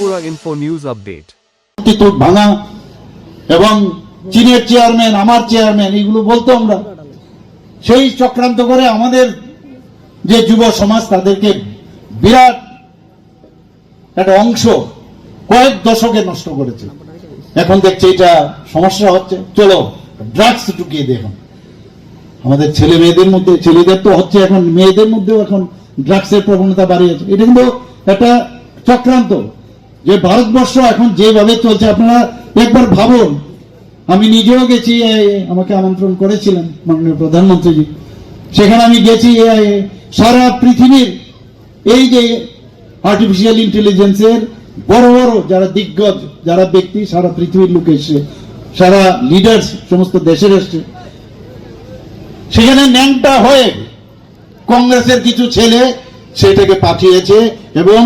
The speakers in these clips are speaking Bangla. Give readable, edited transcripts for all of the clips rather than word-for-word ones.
Tripura Info News Update. ভাঙা এবং চীনের চেয়ারম্যান আমার চেয়ারম্যান এগুলো বলতো আমরা, সেই চক্রান্ত করে আমাদের যে যুব সমাজ তাদেরকে বিরাট একটা অংশ কয়েক দশকে নষ্ট করেছে। এখন দেখছি এটা সমস্যা হচ্ছে, চলো ড্রাগস ঢুকিয়ে দেখুন আমাদের ছেলে মেয়েদের মধ্যে, ছেলেদের তো হচ্ছে, এখন মেয়েদের মধ্যেও এখন ড্রাগসের প্রবণতা বাড়িয়েছে। এটা কিন্তু একটা চক্রান্ত যে ভারতবর্ষ এখন যেভাবে চলছে, আপনারা একবার ভাবুন। আমি নিজেও গেছি, আমাকে আমন্ত্রণ করেছিলেন মাননীয় প্রধানমন্ত্রীজি, সেখানে আমি গেছি। সারা পৃথিবীর এই যে আর্টিফিশিয়াল ইন্টেলিজেন্সের বড় বড় যারা দিগ্গজ যারা ব্যক্তি, সারা পৃথিবীর লোক এসছে, সারা লিডার্স সমস্ত দেশের এসছে। সেখানে ন্যাংটা হয়ে কংগ্রেসের কিছু ছেলে সেটাকে পাঠিয়েছে, এবং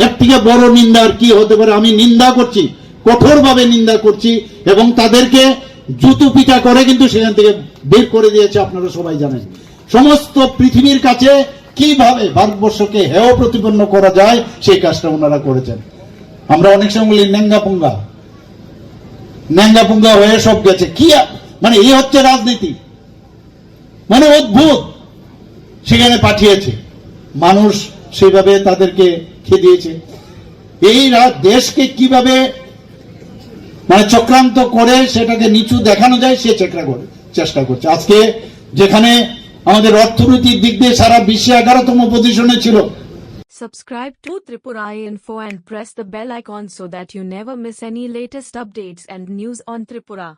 এর থেকে বড় নিন্দা আর কি হতে পারে। আমি নিন্দা করছি, কঠোরভাবে নিন্দা করছি, এবং তাদেরকে জুতো পিটা করে কিন্তু সেখান থেকে বের করে দিয়েছে। আপনারা সবাই জানেন সমস্ত পৃথিবীর কাছে কিভাবে ভারতবর্ষকে হেয় প্রতিপন্ন করা যায় সেই কাজটা ওনারা করেছেন। আমরা অনেক সময় বলি ন্যাঙ্গা পুঙ্গা হয়ে সব গেছে। কি মানে এই হচ্ছে রাজনীতি, মানে অদ্ভুত। সেখানে পাঠিয়েছে মানুষ, সেভাবে তাদেরকে খেদিয়েছে। এই দেশকে কিভাবে মানে চক্রান্ত করে সেটাকে নিচু দেখানো যায় সে চেষ্টা করছে। আজকে যেখানে আমাদের অর্থনৈতিক দিক দিয়ে সারা বিশ্বে 11তম পজিশনে ছিল। Subscribe to Tripura Info and press the bell icon so that you never miss any latest updates and news on Tripura.